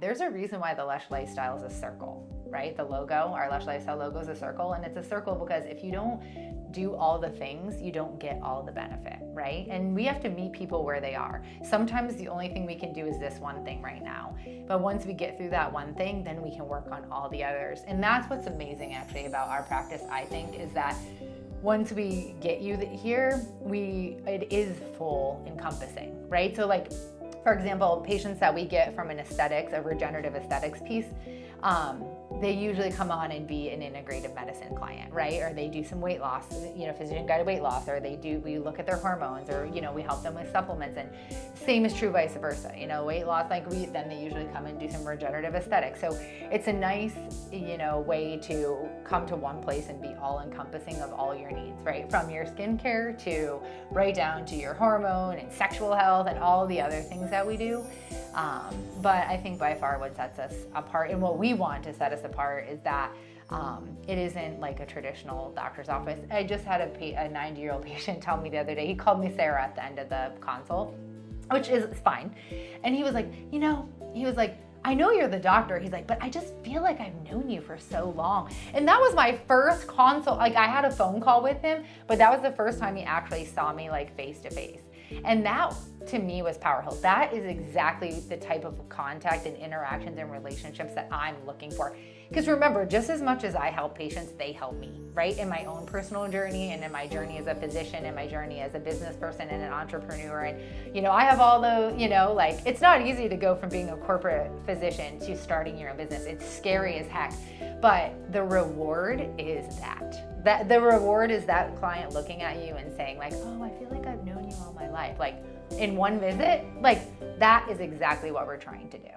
there's a reason why the Lesh Lifestyle is a circle, right? The logo, our Lesh Lifestyle logo is a circle, and it's a circle because if you don't do all the things, you don't get all the benefit, right? And we have to meet people where they are. Sometimes the only thing we can do is this one thing right now. But once we get through that one thing, then we can work on all the others. And that's what's amazing actually about our practice, I think, is that once we get you here, it is full encompassing, right? So like, for example, patients that we get from a regenerative aesthetics piece, they usually come on and be an integrative medicine client, right? Or they do some weight loss, physician guided weight loss, or we look at their hormones, or, we help them with supplements. And same is true vice versa, weight loss, then they usually come and do some regenerative aesthetics. So it's a nice, way to come to one place and be all encompassing of all your needs, right? From your skincare to right down to your hormone and sexual health and all the other things that we do. But I think by far what sets us apart and what we want to set us apart is that it isn't like a traditional doctor's office. I just had a 90-year-old patient tell me the other day, he called me Sarah at the end of the consult, which is fine. And he was like, I know you're the doctor. He's like, but I just feel like I've known you for so long. And that was my first consult. Like I had a phone call with him, but that was the first time he actually saw me like face to face. And that to me was powerful. That is exactly the type of contact and interactions and relationships that I'm looking for. Because remember, just as much as I help patients, they help me, right? In my own personal journey and in my journey as a physician and my journey as a business person and an entrepreneur. And, I have all the, it's not easy to go from being a corporate physician to starting your own business. It's scary as heck. But the reward is that the reward is that client looking at you and saying like, oh, I feel like I've known you all my life. Like in one visit, like that is exactly what we're trying to do.